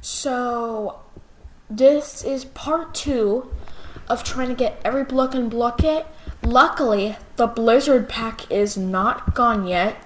So this is part 2 of trying to get every blook in Blooket. Luckily, the Blizzard pack is not gone yet.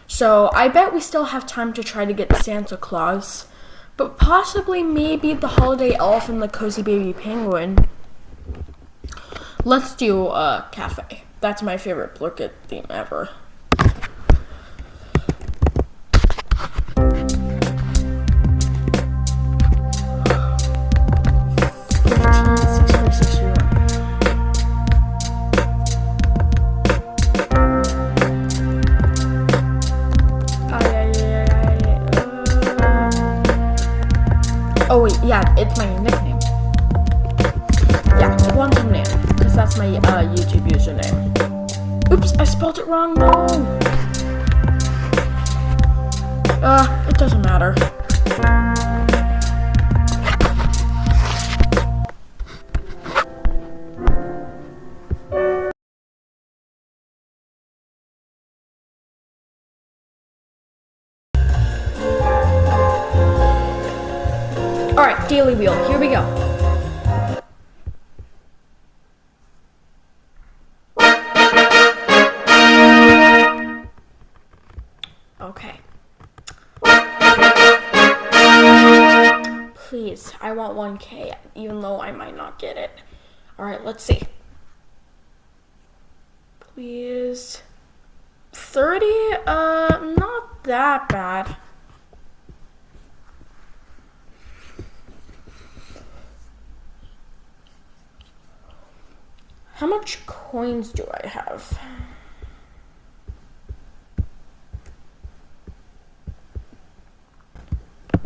So I bet we still have time to try to get Santa Claus. But possibly maybe the Holiday Elf and the Cozy Baby Penguin. Let's do Cafe. That's my favorite Blooket theme ever. Oh wait, yeah, it's my nickname. Yeah, Quantum Name, because that's my YouTube username. Oops, I spelled it wrong, no! It doesn't matter. Alright, daily wheel, here we go. Okay. Please, I want 1K, even though I might not get it. Alright, let's see. Please. 30? Not that bad. How much coins do I have?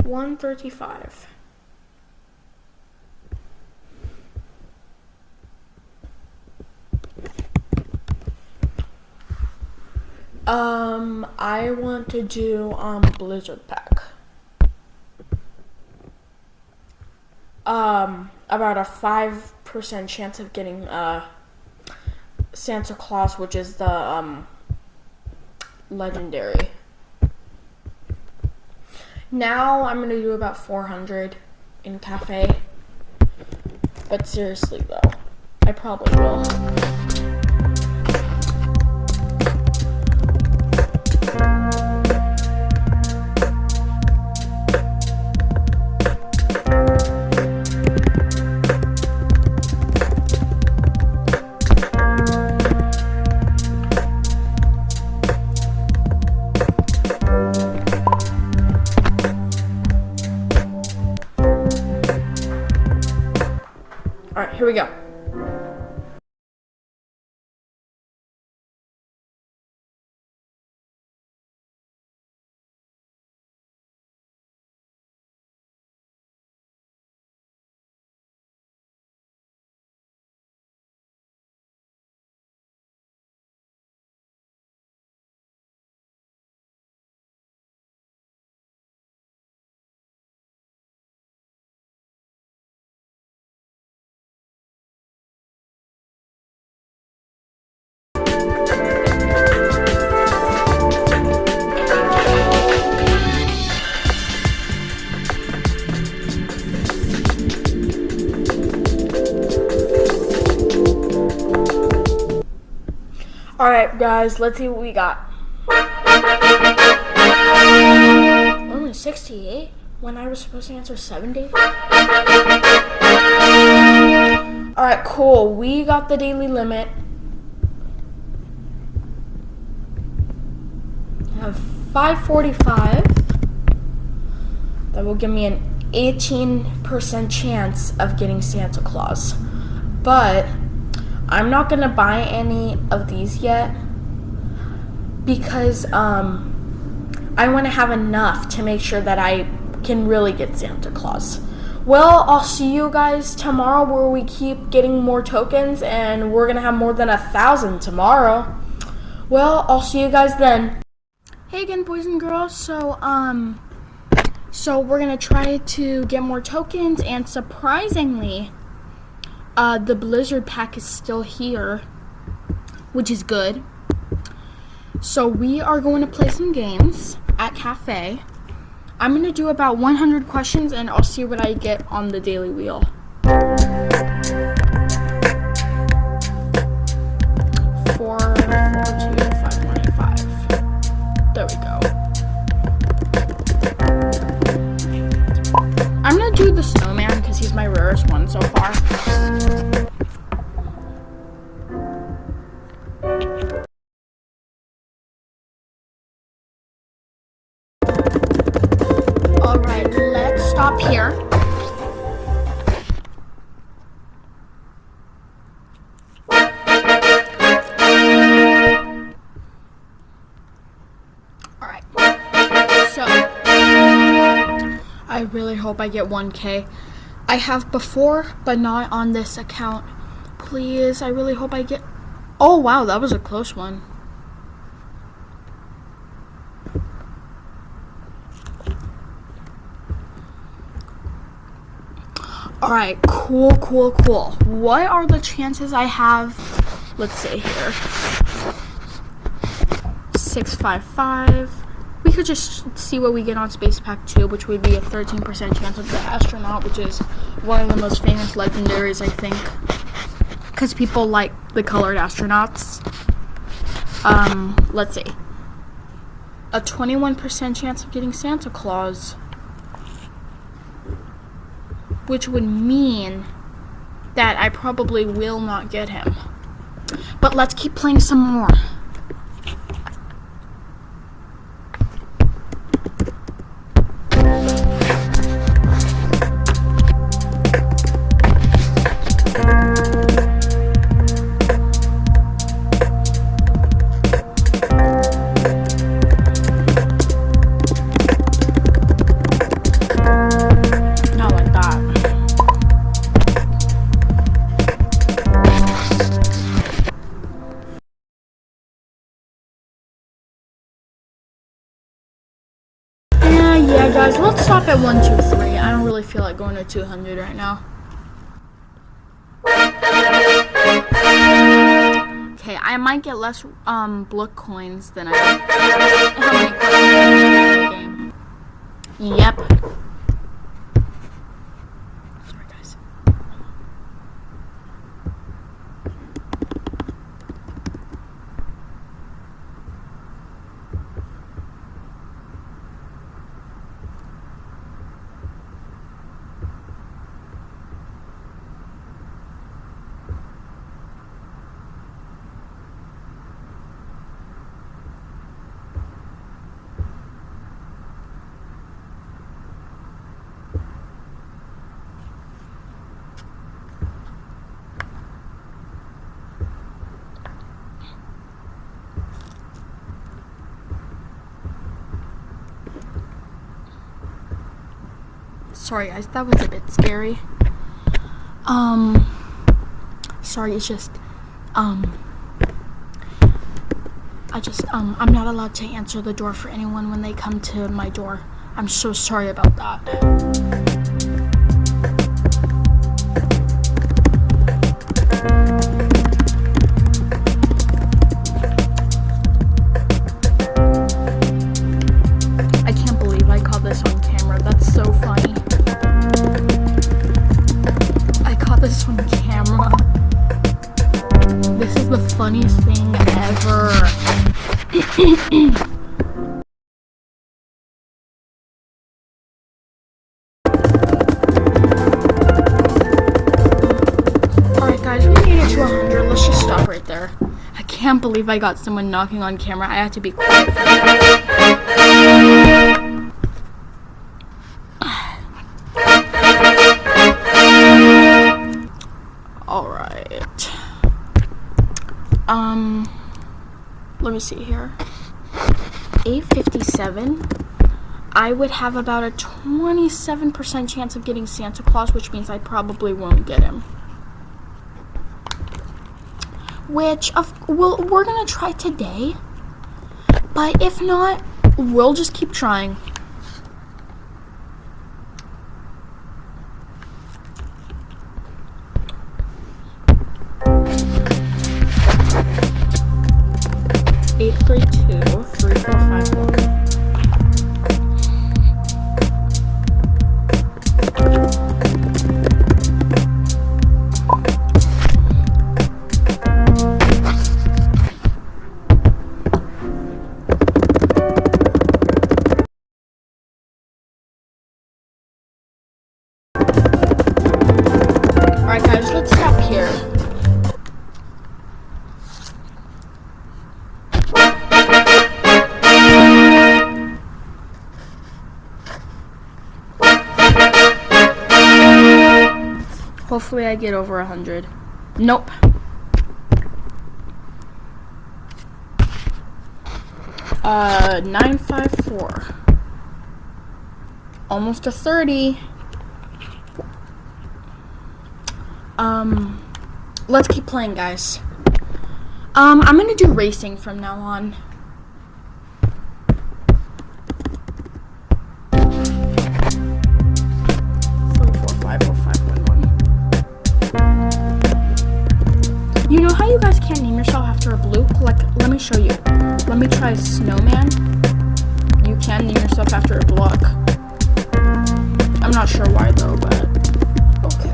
$135. I want to do Blizzard pack. About a 5% chance of getting Santa Claus, which is the legendary. Now I'm gonna do about 400 in Cafe. But seriously though, I probably will. Alright, here we go. Alright guys, let's see what we got. Only 68 when I was supposed to answer 70? Alright, cool. We got the daily limit. I have 545. That will give me an 18% chance of getting Santa Claus. But I'm not gonna buy any of these yet because I want to have enough to make sure that I can really get Santa Claus. Well, I'll see you guys tomorrow where we keep getting more tokens and we're gonna have more than 1,000 tomorrow. Well, I'll see you guys then. Hey again, boys and girls. So we're gonna try to get more tokens, and surprisingly, the Blizzard pack is still here, which is good. So we are going to play some games at Cafe. I'm gonna do about 100 questions and I'll see what I get on the daily wheel. 4425185. There we go. I'm gonna do the snowman because he's my rarest one so far. Alright, let's stop here. Alright, so I really hope I get 1K. I have before, but not on this account. Please, I really hope I get... Oh wow, that was a close one. Alright, cool. What are the chances I have? Let's see here. 655. We could just see what we get on Space Pack 2, which would be a 13% chance of the astronaut, which is one of the most famous legendaries, I think. Because people like the colored astronauts. Let's see. A 21% chance of getting Santa Claus. Which would mean that I probably will not get him. But let's keep playing some more. Yeah, guys, let's stop at 123. I don't really feel like going to 200 right now. Okay, I might get less blook coins than I how many coins in the game. Yep. Sorry, guys. Sorry guys, that was a bit scary. Sorry, it's just, I'm not allowed to answer the door for anyone when they come to my door. I'm so sorry about that. I can't believe I caught this on camera. That's so funny. I caught this on camera. This is the funniest thing ever. Alright guys, we made it to 100. Let's just stop right there. I can't believe I got someone knocking on camera. I had to be quiet for that. Alright. Let me see here. 857. I would have about a 27% chance of getting Santa Claus, which means I probably won't get him. Which, we're gonna try today. But if not, we'll just keep trying. Hopefully I get over 100. Nope. Uh, 954. Almost a 30. Let's keep playing, guys. I'm gonna do racing from now on. You know how you guys can't name yourself after a blook? Like, let me show you. Let me try snowman. You can name yourself after a block. I'm not sure why though, but okay.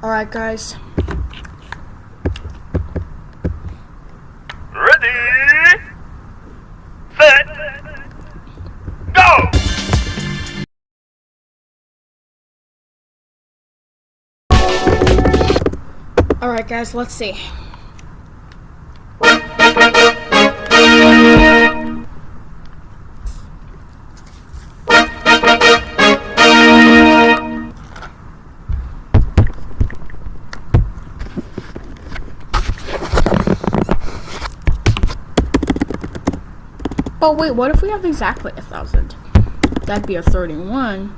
Alright, guys. Ready, set, go! Alright, guys, let's see. But wait, what if we have exactly 1,000? That'd be a 31.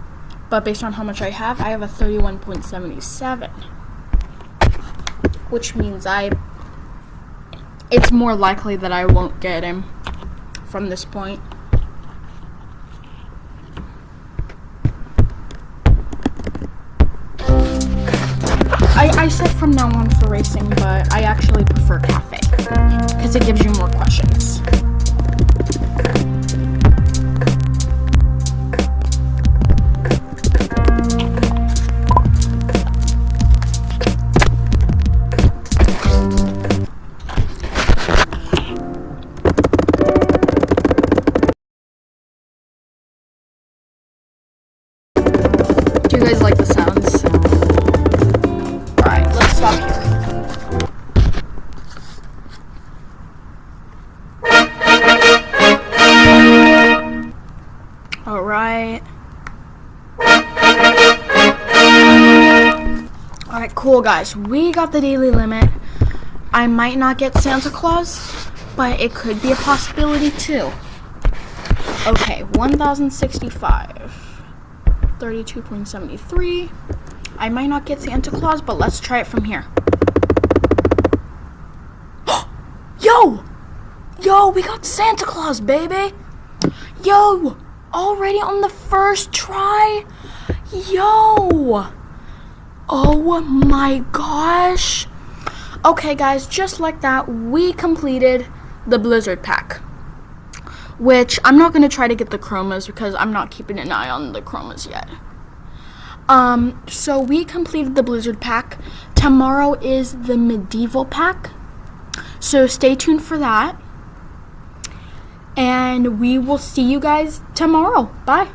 But based on how much I have a 31.77. Which means it's more likely that I won't get him from this point. I said from now on for racing, but I actually prefer cafe because it gives you more questions. Do you guys like the sounds? Alright, let's stop here. Alright. Alright, cool guys. We got the daily limit. I might not get Santa Claus, but it could be a possibility too. Okay, 1,065. 32.73. I might not get Santa Claus, but let's try it from here. Yo! Yo, we got Santa Claus, baby! Yo! Already on the first try? Yo! Oh my gosh! Okay, guys, just like that, we completed the Blizzard pack. Which, I'm not going to try to get the chromas because I'm not keeping an eye on the chromas yet. So we completed the Blizzard pack. Tomorrow is the Medieval pack. So stay tuned for that. And we will see you guys tomorrow. Bye.